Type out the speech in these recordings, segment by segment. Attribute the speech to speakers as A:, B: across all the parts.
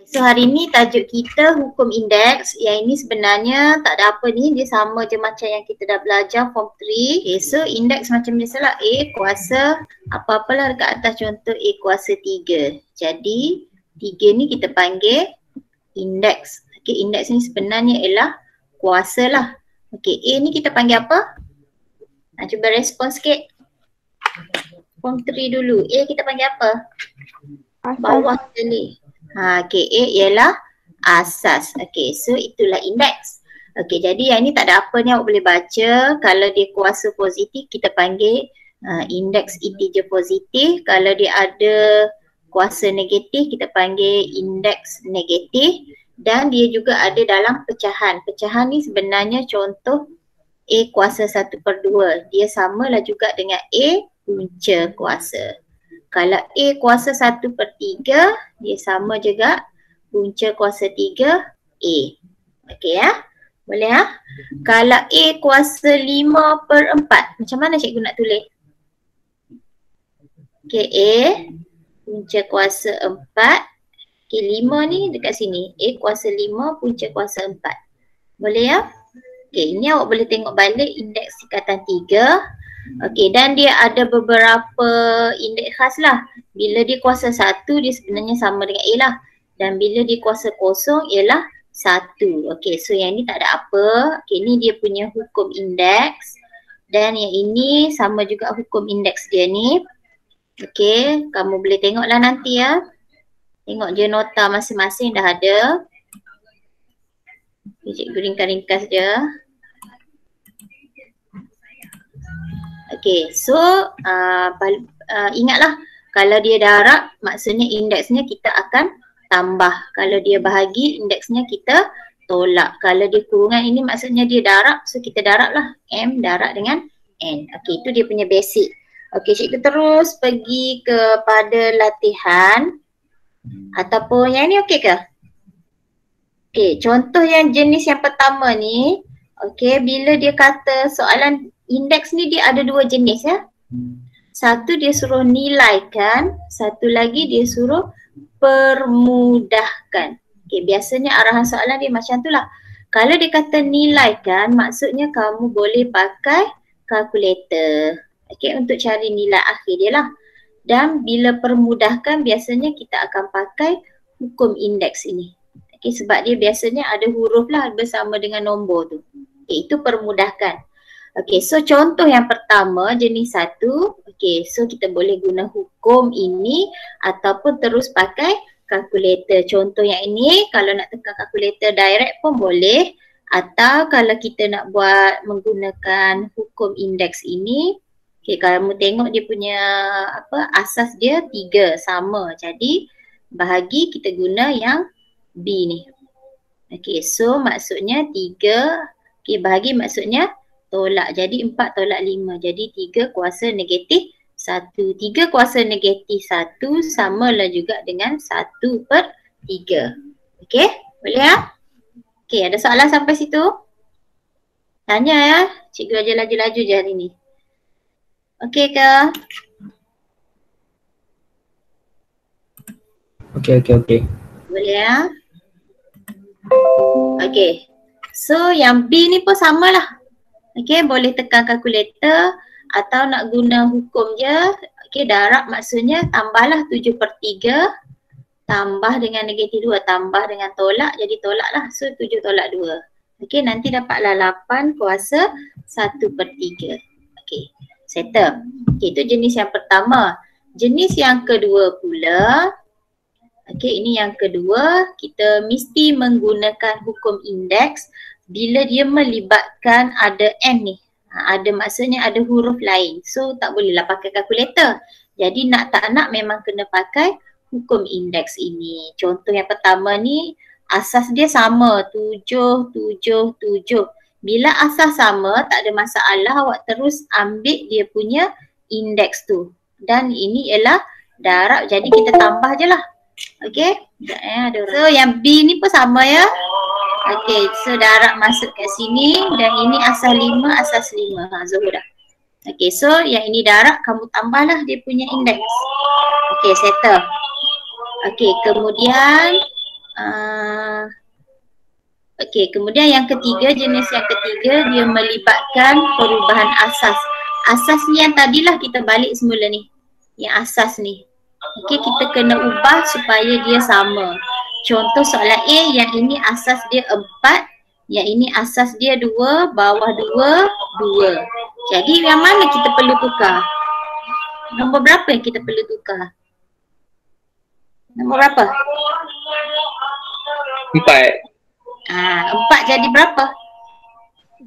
A: So hari ni tajuk kita hukum indeks. Yang ini sebenarnya tak ada apa ni, dia sama je macam yang kita dah belajar form 3. Okay, so indeks macam biasalah A kuasa apa-apalah dekat atas, contoh A kuasa 3. Jadi 3 ni kita panggil indeks. Okay, indeks ni sebenarnya ialah kuasa lah. Okay, A ni kita panggil apa? Cuba respon sikit. Form 3 dulu. A kita panggil apa? Bawah sekali. Okay, A ialah asas. Okay, so itulah indeks. Okay, jadi yang ni tak ada apa ni, awak boleh baca. Kalau dia kuasa positif, kita panggil indeks integer positif. Kalau dia ada kuasa negatif, kita panggil indeks negatif. Dan dia juga ada dalam pecahan. Pecahan ni sebenarnya contoh A kuasa 1/2. Dia samalah juga dengan A punca kuasa. Kalau A kuasa 1/3, dia sama juga punca kuasa 3 A. Okey ya? Boleh ya? Kalau A kuasa 5/4, macam mana cikgu nak tulis? Okey, A punca kuasa 4. Okey, 5 ni dekat sini. A kuasa 5 punca kuasa 4. Boleh ya? Okey, ini awak boleh tengok balik indeks tingkatan 3. Okey, dan dia ada beberapa indeks khas lah. Bila dia kuasa 1, dia sebenarnya sama dengan A lah. Dan bila dia kuasa kosong ialah 1. Okey, so yang ni tak ada apa. Okey, ni dia punya hukum indeks. Dan yang ini sama juga hukum indeks dia ni. Okey, kamu boleh tengoklah nanti ya. Tengok je nota masing-masing dah ada. Okay, cikgu ringkas-ringkas je. Okay, so ingatlah kalau dia darab maksudnya indeksnya kita akan tambah. Kalau dia bahagi indeksnya kita tolak. Kalau dia kurungan ini maksudnya dia darab, so kita darab lah. M darab dengan N. Okay, itu dia punya basic. Okay, cikgu terus pergi kepada latihan. Ataupun yang ni okey ke? Okay, contoh yang jenis yang pertama ni. Okay, bila dia kata soalan indeks ni dia ada 2 jenis ya. Satu dia suruh nilaikan, satu lagi dia suruh permudahkan. Okay, biasanya arahan soalan dia macam tu lah. Kalau dia kata nilaikan, maksudnya kamu boleh pakai kalkulator. Okay, untuk cari nilai akhir dia lah. Dan bila permudahkan, biasanya kita akan pakai hukum indeks ini. Okay, sebab dia biasanya ada huruf lah bersama dengan nombor tu. Okay, itu permudahkan. Okay, so contoh yang pertama jenis 1. Okay, so kita boleh guna hukum ini ataupun terus pakai kalkulator. Contoh yang ini kalau nak tekan kalkulator direct pun boleh. Atau kalau kita nak buat menggunakan hukum indeks ini. Okay, kalau kamu tengok dia punya asas dia 3 sama. Jadi bahagi kita guna yang B ni. Okay, so maksudnya 3. Okay, bahagi maksudnya tolak. Jadi 4 tolak 5. Jadi 3 kuasa negatif 1. 3 kuasa negatif 1 samalah juga dengan 1/3. Okay, boleh ya? Okay, ada soalan sampai situ? Tanya ya. Cikgu ajar laju-laju je hari ni. Okay ke?
B: Okay.
A: Boleh ya? Okay. So yang B ni pun samalah. Okay, boleh tekan kalkulator atau nak guna hukum je. Okay, darab maksudnya tambahlah 7/3 tambah dengan negatif 2 tambah dengan tolak, jadi tolak lah. So 7 tolak 2. Okay, nanti dapatlah 8 kuasa 1/3. Okay, settle. Okay, itu jenis yang pertama. Jenis yang kedua pula. Okay, ini yang kedua. Kita mesti menggunakan hukum indeks bila dia melibatkan ada N ni. Ada maksudnya ada huruf lain. So tak bolehlah pakai kalkulator. Jadi nak tak nak memang kena pakai hukum indeks ini. Contoh yang pertama ni asas dia sama 7, 7, 7. Bila asas sama tak ada masalah, awak terus ambil dia punya indeks tu. Dan ini ialah darab, jadi kita tambah je lah. Okay, so yang B ni pun sama ya. Okay, so darab masuk kat sini dan ini asas 5, asas 5. Zuhurah. Okay, so yang ini darab, kamu tambahlah dia punya indeks. Okay, settle. Okay, kemudian Okey, kemudian yang ketiga, jenis yang ketiga dia melibatkan perubahan asas. Asas ni yang tadilah kita balik semula ni. Yang asas ni. Okey, kita kena ubah supaya dia sama. Contoh soalan A, yang ini asas dia 4, yang ini asas dia 2, bawah 2, 2. Jadi yang mana kita perlu tukar? Nombor berapa yang kita perlu tukar? Nombor berapa?
B: 4.
A: 4 jadi berapa?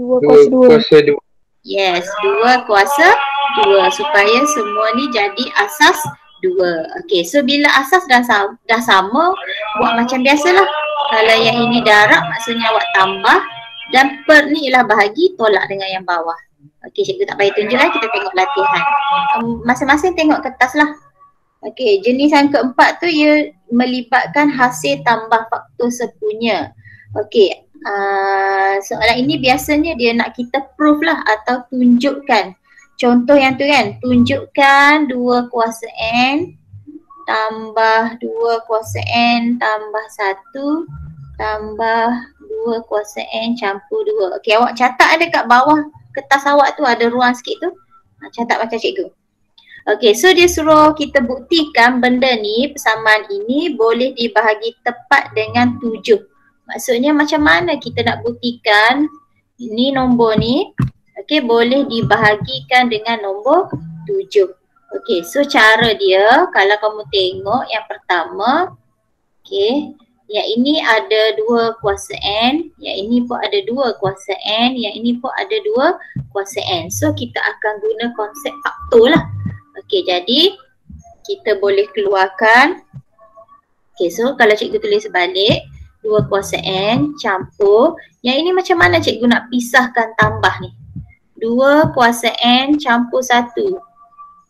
C: 2 kuasa 2.
A: Yes, 2 kuasa 2 supaya semua ni jadi asas 2. Okey, so bila asas dah sama, buat macam biasalah. Kalau yang ini darab maksudnya awak tambah dan per ni ialah bahagi tolak dengan yang bawah. Okey, cikgu tak payah tunjuk lah, kita tengok latihan. Masing-masing tengok kertas lah. Okey, jenis yang keempat tu ia melibatkan hasil tambah faktor sepunya. Okey, soalan ini biasanya dia nak kita proof lah atau tunjukkan. Contoh yang tu kan, tunjukkan 2 kuasa N tambah 2 kuasa N tambah 1 tambah 2 kuasa N campur 2. Okey, awak catat ada kat bawah kertas awak tu, ada ruang sikit tu. Catat macam cikgu. Okey, so dia suruh kita buktikan benda ni, persamaan ini boleh dibahagi tepat dengan 7. Maksudnya macam mana kita nak buktikan ini nombor ni, okey, boleh dibahagikan dengan nombor 7. Okey, so cara dia kalau kamu tengok yang pertama, okey, yang ini ada 2 kuasa N, yang ini pun ada 2 kuasa N, yang ini pun ada 2 kuasa N. So kita akan guna konsep faktor lah. Okey, jadi kita boleh keluarkan. Okey, so kalau cikgu tulis balik 2 kuasa N campur, yang ini macam mana cikgu nak pisahkan tambah ni? 2 kuasa N campur 1.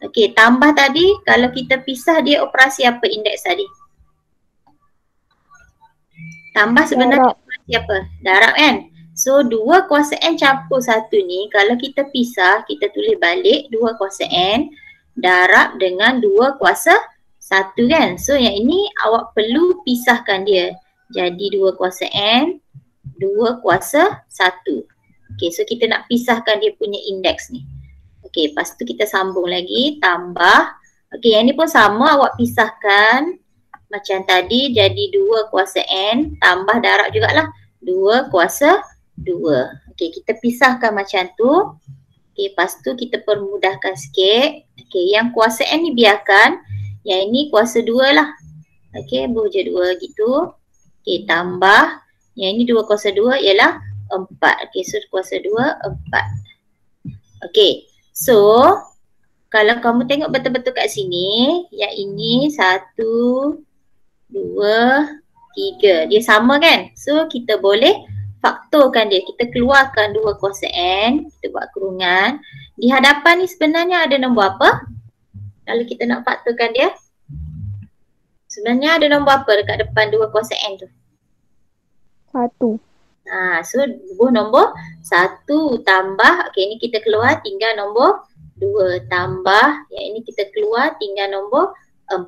A: Okey, tambah tadi kalau kita pisah dia operasi apa indeks tadi? Tambah sebenarnya operasi apa? Darab kan? So 2 kuasa N campur 1 ni kalau kita pisah, kita tulis balik 2 kuasa N darab dengan 2 kuasa 1 kan? So yang ini awak perlu pisahkan dia. Jadi 2 kuasa N, 2 kuasa 1. Okay, so kita nak pisahkan dia punya indeks ni. Okay, lepas tu kita sambung lagi, tambah. Okay, yang ni pun sama, awak pisahkan. Macam tadi jadi 2 kuasa N, tambah darab jugalah 2 kuasa 2. Okay, kita pisahkan macam tu. Okay, lepas tu kita permudahkan sikit. Okay, yang kuasa N ni biarkan. Yang ini kuasa 2 lah. Okay, boleh 2 gitu. Okay, tambah. Yang ini 2 kuasa 2 ialah 4. Okay, so kuasa 2, 4. Okay, so kalau kamu tengok betul-betul kat sini, yang ini 1, 2, 3. Dia sama kan? So kita boleh faktorkan dia. Kita keluarkan 2 kuasa N. Kita buat kurungan. Di hadapan ni sebenarnya ada nombor apa? Kalau kita nak faktorkan dia. Sebenarnya ada nombor apa dekat depan 2 kuasa N tu?
C: 1.
A: So bubuh nombor 1 tambah. Okay, ini kita keluar tinggal nombor 2 tambah. Yang ini kita keluar tinggal nombor 4.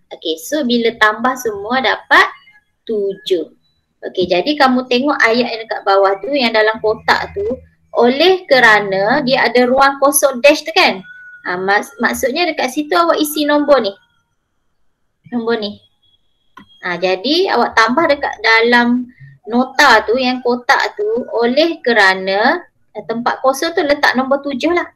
A: Okay, so bila tambah semua dapat 7. Okay, jadi kamu tengok ayat yang dekat bawah tu, yang dalam kotak tu, oleh kerana dia ada ruang kosong dash tu kan. Maksudnya dekat situ awak isi nombor ni. Nombor ni. Jadi awak tambah dekat dalam nota tu, yang kotak tu, oleh kerana tempat kosong tu letak nombor 7 lah.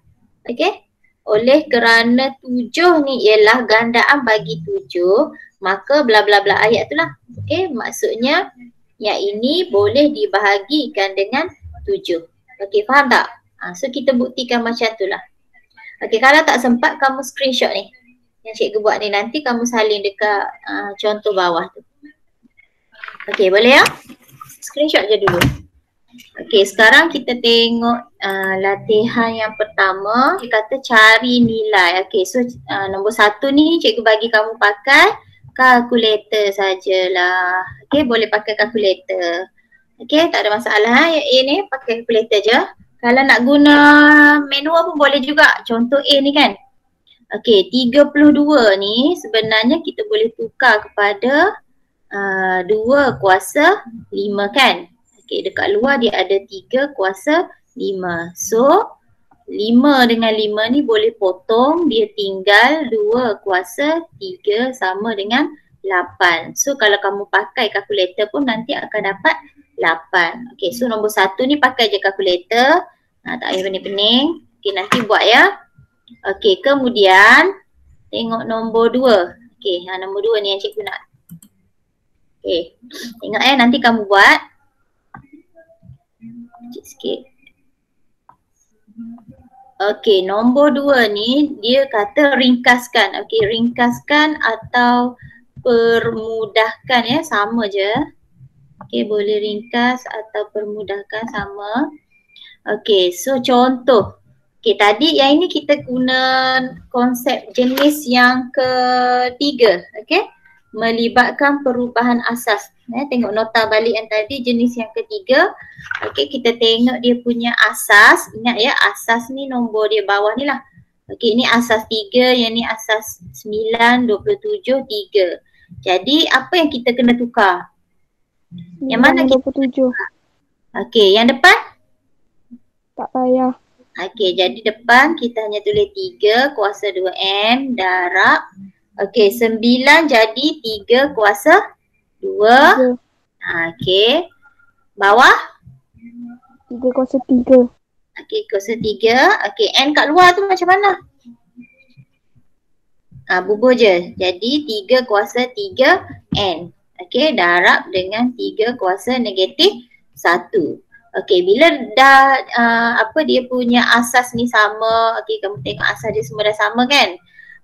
A: Okay. Oleh kerana 7 ni ialah gandaan bagi 7, maka bla bla bla ayat tu lah. Okay, maksudnya yang ini boleh dibahagikan dengan 7. Okay, faham tak? So kita buktikan macam tu lah. Okay, kalau tak sempat kamu screenshot ni. Yang cikgu buat ni, nanti kamu salin dekat contoh bawah tu. Okay, boleh ya? Screenshot je dulu. Okay, sekarang kita tengok latihan yang pertama. Dia kata cari nilai. Okay, so nombor 1 ni cikgu bagi kamu pakai kalkulator sajalah. Okay, boleh pakai kalkulator. Okay, tak ada masalah. Yang A ni pakai kalkulator je. Kalau nak guna manual pun boleh juga. Contoh A ni kan. Okay, 32 ni sebenarnya kita boleh tukar kepada 2 kuasa 5 kan. Okay, dekat luar dia ada 3 kuasa 5. So 5 dengan 5 ni boleh potong, dia tinggal 2 kuasa 3 sama dengan 8. So kalau kamu pakai kalkulator pun nanti akan dapat 8. Okay, so nombor 1 ni pakai je kalkulator. Tak payah pening-pening. Okay, nanti buat ya. Okay, kemudian tengok nombor 2. Okay, nombor 2 ni yang cikgu nak. Okay, tengok nanti kamu buat. Cik sikit. Okay, nombor 2 ni dia kata ringkaskan. Okay, ringkaskan atau permudahkan ya, sama je. Okay, boleh ringkas atau permudahkan sama. Okay, so contoh. Okay, tadi yang ini kita guna konsep jenis yang ketiga. Okay, melibatkan perubahan asas. Tengok nota balik yang tadi jenis yang ketiga. Okay, kita tengok dia punya asas. Ingat ya, asas ni nombor dia bawah ni lah. Okay, ini asas 3, yang ni asas 9, 27, 3. Jadi apa yang kita kena tukar? Yang mana kita
C: 27.
A: Okay, yang depan?
C: Tak payah.
A: Okay, jadi depan kita hanya tulis 3 kuasa 2N darab. Okay, 9 jadi 3 kuasa 2. Okay, bawah?
C: 3 kuasa 3.
A: Okay, kuasa 3. Okay, N kat luar tu macam mana? Bubuh je. Jadi 3 kuasa 3N. Okay, darab dengan 3 kuasa negatif 1. Okay, bila dah dia punya asas ni sama. Okay, kamu tengok asas dia semua dah sama kan?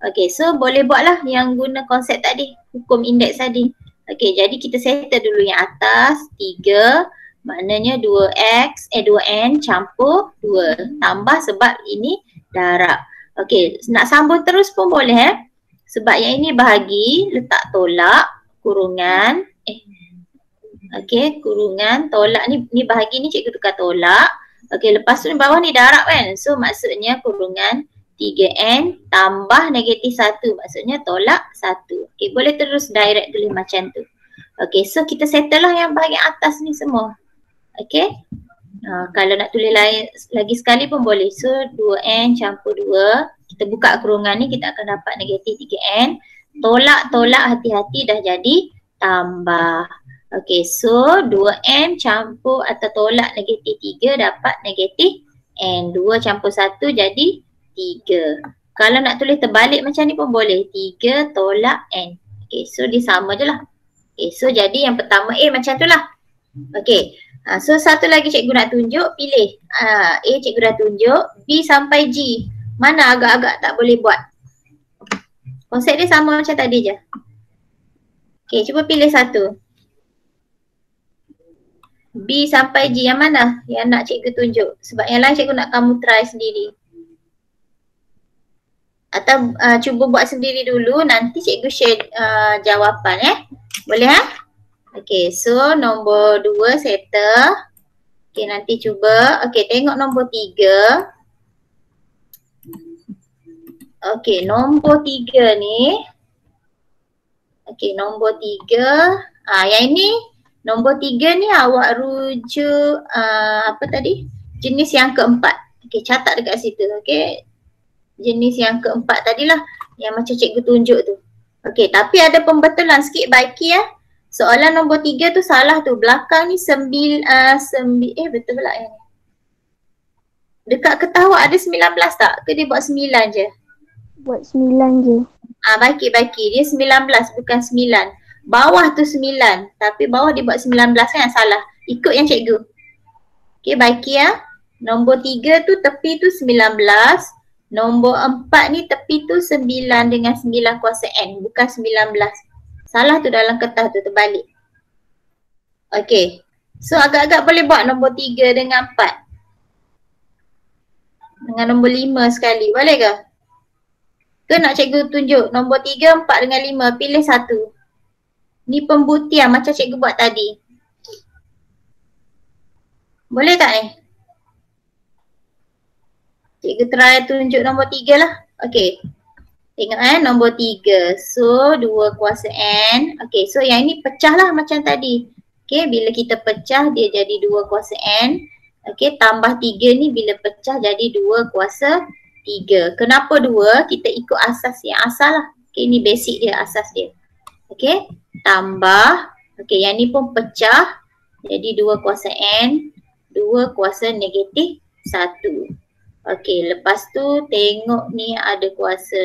A: Okay, so boleh buatlah yang guna konsep tadi. Hukum indeks tadi. Okay, jadi kita settle dulu yang atas 3. Maknanya 2N campur 2. Tambah sebab ini darab. Okay, nak sambung terus pun boleh sebab yang ini bahagi, letak tolak, kurungan. Okay, kurungan, tolak ni bahagi ni cikgu tukar tolak. Okay, lepas tu bawah ni darab kan. So maksudnya kurungan 3N tambah negatif 1. Maksudnya tolak 1. Okay, boleh terus direct tulis macam tu. Okay, so kita settle lah yang bahagian atas ni semua. Okay. Kalau nak tulis lagi sekali pun boleh. So 2N campur 2. Kita buka kurungan ni, kita akan dapat negatif 3N. Tolak hati-hati dah jadi tambah. Okay, so 2N campur atau tolak negatif 3 dapat negatif N. 2 campur 1 jadi 3. Kalau nak tulis terbalik macam ni pun boleh. 3 tolak N. Okay, so dia sama je lah. Okay, so jadi yang pertama A macam tu lah. Okay, so satu lagi cikgu nak tunjuk, pilih. A cikgu dah tunjuk, B sampai G. Mana agak-agak tak boleh buat? Konsep dia sama macam tadi je. Okay, cuba pilih satu. B sampai G yang mana yang nak cikgu tunjuk? Sebab yang lain cikgu nak kamu try sendiri. Atau cuba buat sendiri dulu, nanti cikgu share jawapan Boleh Okay, so nombor 2 settle. Okay, nanti cuba. Okay, tengok nombor 3. Okay, nombor 3 ni. Okay, nombor 3. Yang ini nombor 3 ni awak rujuk apa tadi? Jenis yang keempat. Okay, catat dekat situ. Okay, jenis yang keempat tadilah yang macam cikgu tunjuk tu. Okay, tapi ada pembetulan sikit baiki Soalan nombor 3 tu salah tu. Belakang ni betul pula yang ni. Dekat kertas awak ada 19 tak? Ke dia buat 9 je?
C: Buat 9 je.
A: Baiki. Dia 19 bukan 9. Bawah tu 9. Tapi bawah dia buat 19 kan? Salah. Ikut yang cikgu. Okay, baiki Nombor 3 tu tepi tu 19. Nombor 4 ni tepi tu 9 dengan 9 kuasa N. Bukan 19. Salah tu dalam kertas tu, terbalik. Okay. So agak-agak boleh buat nombor 3 dengan 4. Dengan nombor 5 sekali. Boleh ke? Ke nak cikgu tunjuk nombor 3, 4 dengan 5. Pilih satu. Ni pembuktian macam cikgu buat tadi. Boleh tak ni? Cikgu try tunjuk nombor 3 lah. Okay. Tengok nombor 3. So 2 kuasa N. Okay, so yang ini pecah lah macam tadi. Okay, bila kita pecah dia jadi 2 kuasa N. Okay, tambah 3 ni bila pecah jadi 2 kuasa 3. Kenapa 2? Kita ikut asas yang asal lah. Okay, ni basic dia, asas dia. Okay, tambah. Okay, yang ni pun pecah. Jadi 2 kuasa N. 2 kuasa negatif 1. Okey, lepas tu tengok ni ada kuasa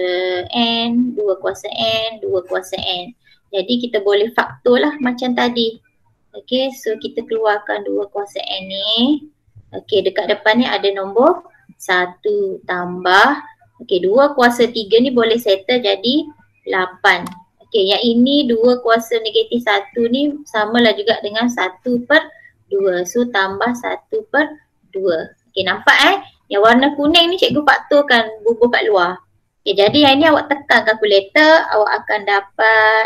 A: N, 2 kuasa N, 2 kuasa N. Jadi kita boleh faktor lah macam tadi. Okey, so kita keluarkan 2 kuasa N ni. Okey, dekat depan ni ada nombor 1 tambah. Okey, 2 kuasa 3 ni boleh settle jadi 8. Okey, yang ini 2 kuasa negatif 1 ni samalah juga dengan 1/2. So tambah 1/2. Okey, nampak yang warna kuning ni cikgu faktorkan bubuh kat luar. Okay, jadi yang ni awak tekan kalkulator, awak akan dapat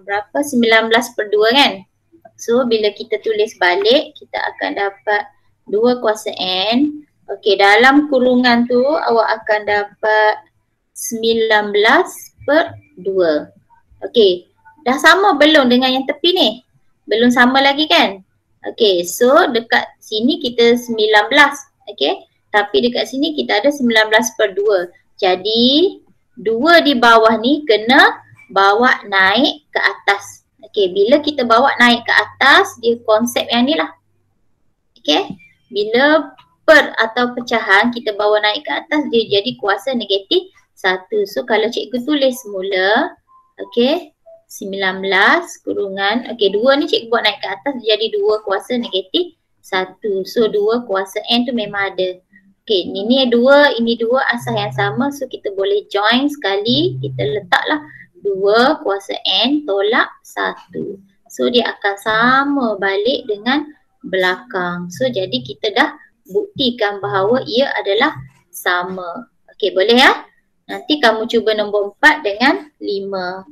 A: berapa? 19/2 kan? So bila kita tulis balik, kita akan dapat 2 kuasa N. Okay, dalam kurungan tu awak akan dapat 19/2. Okay, dah sama belum dengan yang tepi ni? Belum sama lagi kan? Okay, so dekat sini kita 19, okay. Tapi dekat sini kita ada 19/2. Jadi 2 di bawah ni kena bawa naik ke atas. Okay, bila kita bawa naik ke atas, dia konsep yang ni lah. Okay, bila per atau pecahan kita bawa naik ke atas, dia jadi kuasa negatif 1. So kalau cikgu tulis semula, okay, 19 kurungan, okey 2 ni cikgu buat naik ke atas jadi 2 kuasa negatif 1. So 2 kuasa N tu memang ada. Okey, ini 2, ini 2 asal yang sama. So kita boleh join sekali, kita letaklah 2 kuasa N tolak 1. So dia akan sama balik dengan belakang. So jadi kita dah buktikan bahawa ia adalah sama. Okey, boleh ya? Nanti kamu cuba nombor 4 dengan 5.